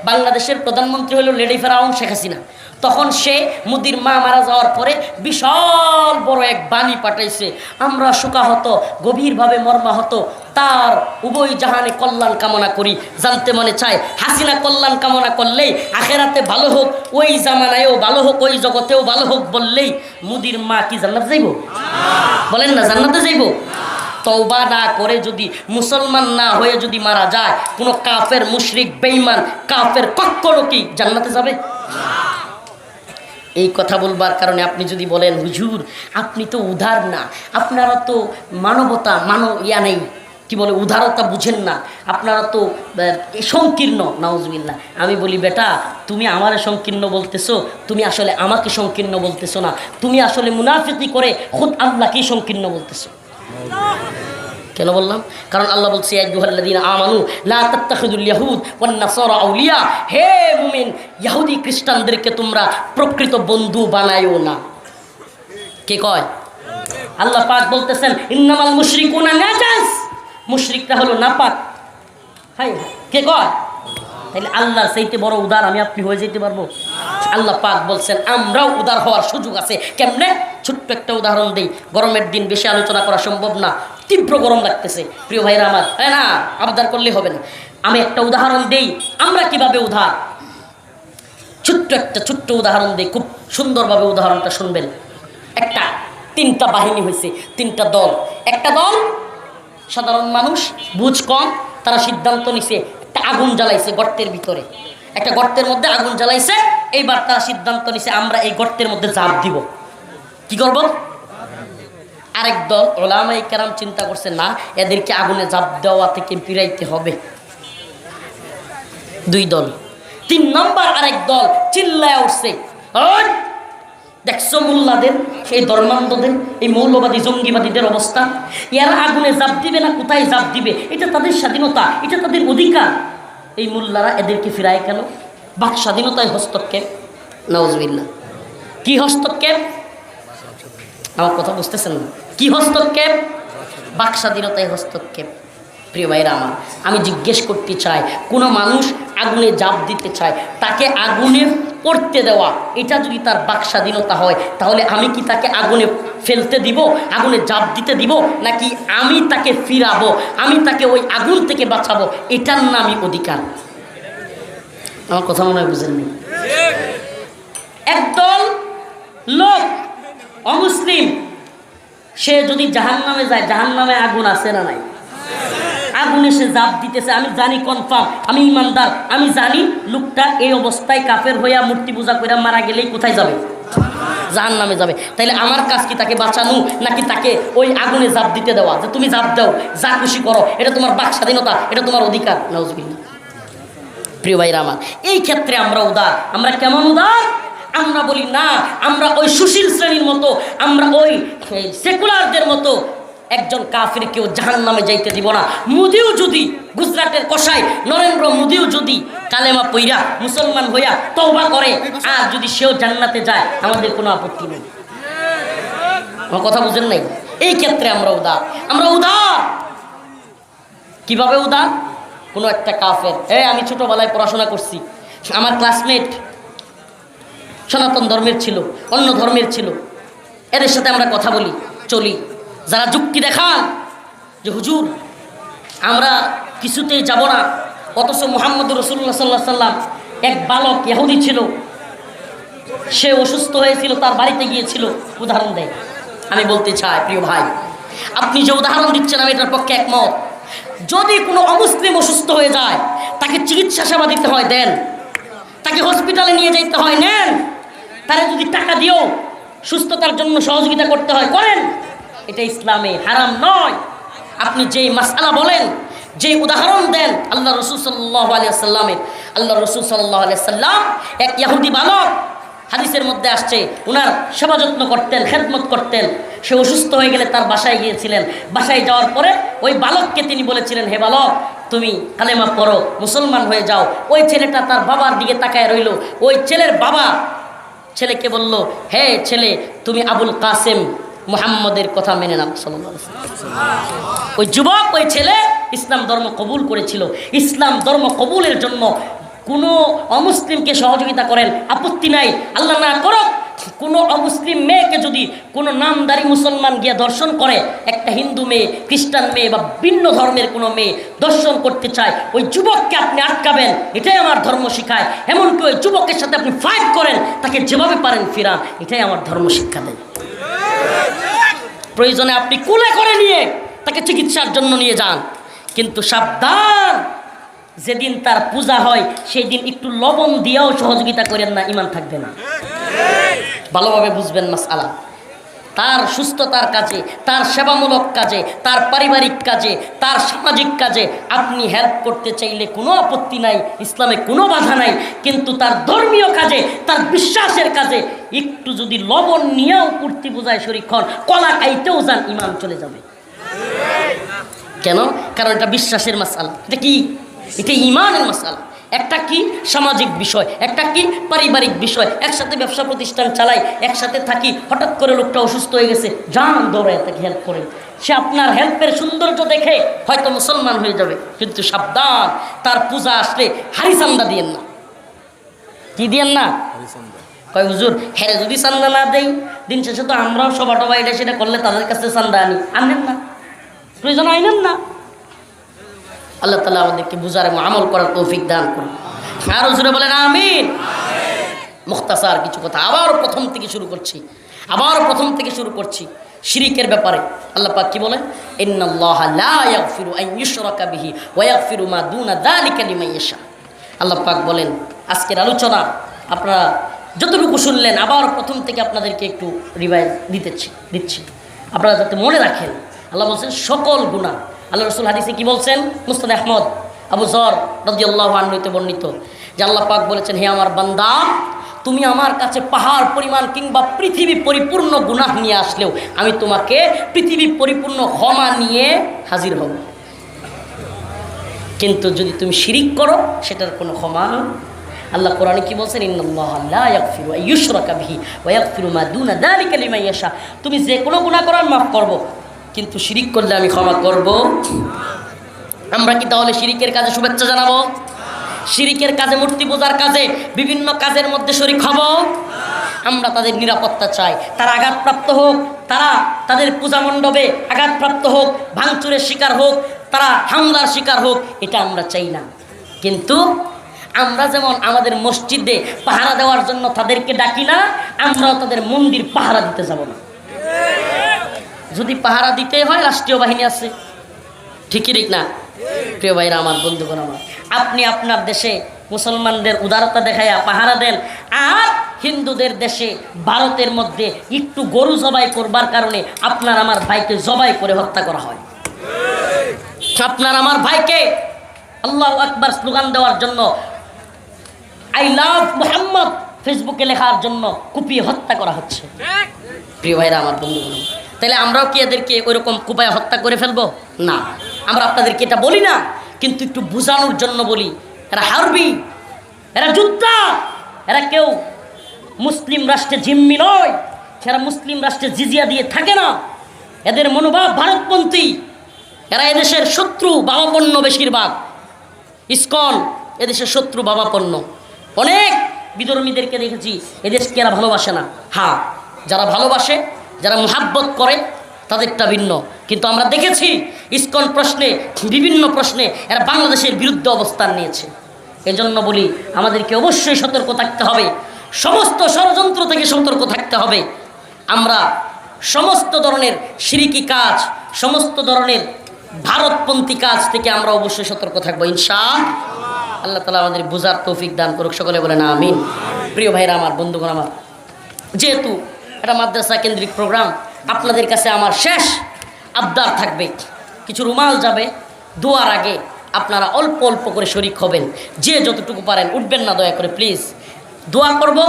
বাংলাদেশের প্রধানমন্ত্রী হলো লেডি ফেরাউন শেখ হাসিনা। তখন সে মুদির মা মারা যাওয়ার পরে বিশাল বড় এক বাণী পাঠাইছে, আমরা শোকাহত, গভীরভাবে মর্মাহত, তার উভয় জাহানে কল্যাণ কামনা করি। জানতে মনে চায়, হাসিনা কল্যাণ কামনা করলেই আখেরাতে ভালো হোক, ওই জামানায়ও ভালো হোক, ওই জগতেও ভালো হোক বললেই মুদির মা কি জান্নাতে যাইব? বলেন না, জান্নাতে যাইব? তওবা না করে যদি, মুসলমান না হয়ে যদি মারা যায়, কোনো কাফের মুশরিক বেঈমান কাফের কখনো কি জান্নাতে যাবে? এই কথা বলবার কারণে আপনি যদি বলেন, হুজুর আপনি তো উদার না, আপনারা তো মানবতা নেই, কি বলে উদারতা বুঝেন না, আপনারা তো সংকীর্ণ, নাউজুবিল্লাহ। আমি বলি, বেটা তুমি আমারে সংকীর্ণ বলতেছো, তুমি আসলে আমাকে সংকীর্ণ বলতেছো না, তুমি আসলে মুনাফিকি করে খুদ আল্লাহকেই সংকীর্ণ বলতেছো। কেন বললাম? কারণ আল্লাহ বলছে, আইয়ুহাল্লাযীনা আমানু লা তাত্তাখিযুল ইয়াহুদ ওয়ান নাসারা আউলিয়া, হে মুমিন, ইহুদি খ্রিস্টানদেরকে তোমরা প্রকৃত বন্ধু বানায়ো না। কে কয়? আল্লাহ পাক বলতেছেন, ইন্নামাল মুশরিকুনা নাজাস, মুশরিকরা হলো নাপাক। হাই, কে কয়? তাহলে আল্লাহর চাইতে বড় উদার আমি আপনি হয়ে যেতে পারবো? আল্লাহ পাক বলছেন আমরাও উদার হওয়ার সুযোগ আছে। কেমনে? ছোট্ট একটা উদাহরণ দেই, গরমের দিন বেশি আলোচনা করা সম্ভব না, তীব্র গরম লাগতেছে প্রিয় ভাইরা আমার, তাই না? আবদার করলে হবে না, আমি একটা উদাহরণ দেই আমরা কিভাবে উদার। ছোট্ট উদাহরণ দেই, খুব সুন্দরভাবে উদাহরণটা শুনবেন। একটা তিনটা বাহিনী হয়েছে, তিনটা দল। একটা দল সাধারণ মানুষ, বুঝ কম, তারা সিদ্ধান্ত নিছে একটা আগুন জ্বালাইছে গর্তের ভিতরে, একটা গর্তের মধ্যে আগুন জ্বালাইছে। এইবার তারা সিদ্ধান্ত নিছে আমরা এই গর্তের মধ্যে ঝাঁপ দিব। কি করব? আরেক দল উলামায়ে কেরাম চিন্তা করছে, না এদেরকে আগুনে ঝাঁপ দেওয়া থেকে ফিরাইতে হবে। দুই দল। তিন নম্বর আরেক দল চিল্লায় উঠছে, দেখছো মোল্লাদের, সেই ধর্মান্ধদের, এই মৌলবাদী জঙ্গিবাদীদের অবস্থা, এরা আগুনে ঝাঁপ দিবে না কোথায় ঝাঁপ দিবে, এটা তাদের স্বাধীনতা, এটা তাদের অধিকার। এই মোল্লারা এদেরকে ফিরায় কেন? বাক স্বাধীনতায় হস্তক্ষেপ। নাউজুবিল্লাহ। কি হস্তক্ষেপ? আমার কথা বুঝতেছেন না? কি হস্তক্ষেপ? বাক স্বাধীনতায় হস্তক্ষেপ। প্রিয় ভাইরা আমার, আমি জিজ্ঞেস করতে চাই, কোনো মানুষ আগুনে ঝাঁপ দিতে চায়, তাকে আগুনে পড়তে দেওয়া এটা যদি তার বাক স্বাধীনতা হয়, তাহলে আমি কি তাকে আগুনে ফেলতে দিব, আগুনে ঝাঁপ দিতে দিব, নাকি আমি তাকে ফিরাবো, আমি তাকে ওই আগুন থেকে বাঁচাবো? এটার নামই অধিকার। আমার কথা মনে হয় বুঝেননি? একদল লোক অমুসলিম, সে যদি জাহান্নামে যায়, জাহান্নামে আগুন আছে না নাই? আগুনে সে ঝাঁপ দিতেছে, আমি জানি কনফার্ম, আমি ইমানদার, আমি জানি লোকটা এই অবস্থায় কাফের হইয়া মূর্তি পূজা করে মারা গেলেই কোথায় যাবে? জাহান্নামে যাবে। তাইলে আমার কাজ কি তাকে বাঁচানো, নাকি তাকে ওই আগুনে ঝাঁপ দিতে দেওয়া, যে তুমি ঝাঁপ দাও, যা খুশি করো, এটা তোমার বাক স্বাধীনতা, এটা তোমার অধিকার। নাউজুবিল্লাহ। প্রিয় ভাইরা আমার, এই ক্ষেত্রে আমরা উদার। আমরা কেমন উদার? আমরা বলি না আমরা ওই সুশীল শ্রেণীর মতো, আমরা ওই সেকুলারদের মতো একজন কাফিরকেও জাহান্নামে যাইতে দিব না। মোদিও যদি, গুজরাটের কসাই নরেন্দ্র মোদিও যদি কালেমা পইরা মুসলমান হইয়া তওবা করে, আর যদি সেও জান্নাতে যায়, আমাদের কোনো আপত্তি নেই। আমার কথা বুঝেন নাই? এই ক্ষেত্রে আমরা উদার। আমরা উদার কিভাবে? উদার কোনো একটা কাফের, আমি ছোটবেলায় পড়াশোনা করছি, আমার ক্লাসমেট সনাতন ধর্মের ছিল, অন্য ধর্মের ছিল, এদের সাথে আমরা কথা বলি, চলি। যারা যুক্তি দেখান যে হুজুর আমরা কিছুতেই যাব না, অথচ মুহাম্মদ রাসূলুল্লাহ সাল্লাল্লাহু আলাইহি সাল্লাম, এক বালক ইহুদি ছিল, সে অসুস্থ হয়েছিল, তার বাড়িতে গিয়েছিল, উদাহরণ দেয়। আমি বলতে চাই প্রিয় ভাই, আপনি যে উদাহরণ দিচ্ছেন আমি এটার পক্ষে একমত। যদি কোনো অমুসলিম অসুস্থ হয়ে যায়, তাকে চিকিৎসা সেবা দিতে হয়, দেন। তাকে হসপিটালে নিয়ে যেতে হয়, নেন। তারা যদি টাকা দিয়েও সুস্থতার জন্য সহযোগিতা করতে হয়, করেন। এটা ইসলামে হারাম নয়। আপনি যেই মাসআলা বলেন, যে উদাহরণ দেন আল্লাহ রাসূল সাল্লাল্লাহু আলাইহি ওয়াসাল্লামের, আল্লাহ রাসূল সাল্লাল্লাহু আলাইহি ওয়াসাল্লাম এক ইহুদি বালক, হাদিসের মধ্যে আসছে, ওনার সেবা যত্ন করতেন, খেদমত করতেন। সে অসুস্থ হয়ে গেলে তার বাসায় গিয়েছিলেন। বাসায় যাওয়ার পরে ওই বালককে তিনি বলেছিলেন, হে বালক, তুমি কালেমা পড়ো, মুসলমান হয়ে যাও। ওই ছেলেটা তার বাবার দিকে তাকায় রইল। ওই ছেলের বাবা ছেলেকে বলল, হে ছেলে, তুমি আবুল কাসেম মুহাম্মদের কথা মেনে নাও। সাল্লাল্লাহু আলাইহি ওয়াসাল্লাম। ওই যুবক, ওই ছেলে ইসলাম ধর্ম কবুল করেছিল। ইসলাম ধর্ম কবুলের জন্য কোনো অমুসলিমকে সহযোগিতা করেন, আপত্তি নাই, আল্লাহ না করুক কোনো অমুসলিম মেয়েকে যদি কোনো নামদারি মুসলমান গিয়ে দর্শন করে, একটা হিন্দু মেয়ে, খ্রিস্টান মেয়ে বা ভিন্ন ধর্মের কোনো মেয়ে দর্শন করতে চায়, ওই যুবককে আপনি আটকাবেন, এটাই আমার ধর্ম শিখায়। এমনকি ওই যুবকের সাথে আপনি ফাইট করেন, তাকে যেভাবে পারেন ফিরান, এটাই আমার ধর্ম শিক্ষা দেয়। প্রয়োজনে আপনি কুলে করে নিয়ে তাকে চিকিৎসার জন্য নিয়ে যান, কিন্তু সাবধান, যেদিন তার পূজা হয় সেই দিন একটু লবণ দিয়েও সহযোগিতা করেন না, ঈমান থাকবে না। ভালোভাবে বুঝবেন মাসআলা। তার সুস্থতার কাজে, তার সেবামূলক কাজে, তার পারিবারিক কাজে, তার সামাজিক কাজে আপনি হেল্প করতে চাইলে কোনো আপত্তি নাই, ইসলামে কোনো বাধা নাই, কিন্তু তার ধর্মীয় কাজে, তার বিশ্বাসের কাজে একটু যদি লবণ নিয়েও কুর্তি পূজায় শরীক হন, কলা খাইতেও যান, ঈমান চলে যাবে। কেন? কারণ এটা বিশ্বাসের মাসআলা। এটা কি? এটা ঈমানের মাসআলা। একটা কি সামাজিক বিষয়, একটা কি পারিবারিক বিষয়। একসাথে ব্যবসা প্রতিষ্ঠান চালাই, একসাথে থাকি, হঠাৎ করে লোকটা অসুস্থ হয়ে গেছে, যান দৌড়ায় তাকে হেল্প করেন। সে আপনার হেল্পের সৌন্দর্য দেখে হয়তো মুসলমান হয়ে যাবে, কিন্তু সাবধান, তার পূজা আসলে হারি চান্দা দিয়েন না। কি দিয়েন না? কয় হুজুর হ্যাঁ যদি চান্দা না দেই, দিন শেষে তো আমরাও সভা টভা এটা সেটা করলে তাদের কাছে চান্দা আনেন না, প্রয়োজন আইনেন না। আল্লাহ তাআলা আমাদেরকে বুঝার এবং আমল করার তৌফিক দান করুন। আর হুজুরে বলেন আমিন। মুখতাসার কিছু কথা আবার প্রথম থেকে শুরু করছি। শিরিকের ব্যাপারে আল্লাহ পাক কি বলেন? ইন্নাল্লাহা লা ইয়াগফিরু আন ইউশরাকা বিহি ওয়া ইয়াগফিরু মা দুনা যালিকা লিমান ইয়াশা। আল্লাহ পাক বলেন, আজকের আলোচনা আপনারা যতটুকু শুনলেন আবার প্রথম থেকে আপনাদেরকে একটু রিভাইজ দিচ্ছি, আপনারা যাতে মনে রাখেন। আল্লাহ বলছেন সকল গুনাহ। আল্লাহ রাসূল হাদিসে কি বলছেন? মুসনাদ আহমদ আবু যর রাদিয়াল্লাহু আনহু হতে বর্ণিত যে আল্লাহ পাক বলেছেন, হে আমার বান্দা, তুমি আমার কাছে পাহাড় পরিমাণ কিংবা পৃথিবী পরিপূর্ণ গুনাহ নিয়ে আসলেও আমি তোমাকে পৃথিবী পরিপূর্ণ ক্ষমা নিয়ে হাজির হব, কিন্তু যদি তুমি শিরিক করো সেটার কোনো ক্ষমা। আল্লাহ কোরআনে কি বলছেন? ইন্নাল্লাহা লা ইয়াগফিরু আন ইউশরাকা বিহি ওয়া ইয়াগফিরু মা দুনা যালিকা লিমান ইয়াশা। তুমি যে কোনো গুনাহ করো আমি মাফ করব, কিন্তু শিরিক করলে আমি ক্ষমা করব। আমরা কি তাহলে শিরিকের কাজে শুভেচ্ছা জানাবো? শিরিকের কাজে, মূর্তি পূজার কাজে, বিভিন্ন কাজের মধ্যে শরীক হব? আমরা তাদের নিরাপত্তা চাই। তারা আঘাতপ্রাপ্ত হোক, তারা তাদের পূজা মণ্ডপে আঘাতপ্রাপ্ত হোক, ভাঙচুরের শিকার হোক, তারা হামলার শিকার হোক, এটা আমরা চাই না। কিন্তু আমরা যেমন আমাদের মসজিদে পাহারা দেওয়ার জন্য তাদেরকে ডাকি না, আমরাও তাদের মন্দির পাহারা দিতে যাব না। যদি পাহারা দিতে হয় রাষ্ট্রীয় বাহিনী আছে, ঠিকই ঠিক না? প্রিয় ভাইরা আমার, বন্ধুগণ আমার, আপনি আপনার দেশে মুসলমানদের উদারতা দেখাইয়া পাহারা দেন, আর হিন্দুদের দেশে ভারতের মধ্যে একটু গরু জবাই করবার কারণে আপনার আমার ভাইকে জবাই করে হত্যা করা হয়। আপনার আমার ভাইকে আল্লাহু আকবার স্লোগান দেওয়ার জন্য, আই লাভ মুহাম্মদ ফেসবুকে লেখার জন্য কুপিয়ে হত্যা করা হচ্ছে। প্রিয় ভাইরা আমার, বন্ধুগণ, তাহলে আমরাও কি এদেরকে ওইরকম কুপায় হত্যা করে ফেলবো? না, আমরা আপনাদেরকে এটা বলি না, কিন্তু একটু বোঝানোর জন্য বলি। এরা হারবি, এরা যোদ্ধা, এরা কেউ মুসলিম রাষ্ট্রে জিম্মি নয়, এরা মুসলিম রাষ্ট্রে জিজিয়া দিয়ে থাকে না, এদের মনোভাব ভারতপন্থী, এরা এদেশের শত্রু ভাবাপন্ন। বেশিরভাগ ইসকন এদেশের শত্রু ভাবাপন্ন। অনেক বিধর্মীদেরকে দেখেছি এদেশকে এরা ভালোবাসে না। হ্যাঁ, যারা ভালোবাসে, যারা মুহাব্বত করে তাদেরটা ভিন্ন, কিন্তু আমরা দেখেছি ইসকন প্রশ্নে, বিভিন্ন প্রশ্নে এরা বাংলাদেশের বিরুদ্ধে অবস্থান নিয়েছে। এজন্য বলি আমাদেরকে অবশ্যই সতর্ক থাকতে হবে, সমস্ত ষড়যন্ত্র থেকে সতর্ক থাকতে হবে। আমরা সমস্ত ধরনের শিরিকি কাজ, সমস্ত ধরনের ভারতপন্থী কাজ থেকে আমরা অবশ্যই সতর্ক থাকবো ইনশাআল্লাহ। আল্লাহ তাআলা আমাদের বুঝার তৌফিক দান করুক, সকলে বলেন আমিন। প্রিয় ভাইরা আমার, বন্ধুগণ আমার, যেহেতু এটা মাদ্রাসা কেন্দ্রিক প্রোগ্রাম, আপনাদের কাছে আমার শেষ আবদার থাকবে, কিছু রুমাল যাবে। দোয়ার আগে আপনারা অল্প অল্প করে শরীক হবেন, যে যতটুকু পারেন। উঠবেন না দয়া করে প্লিজ, দোয়া করব।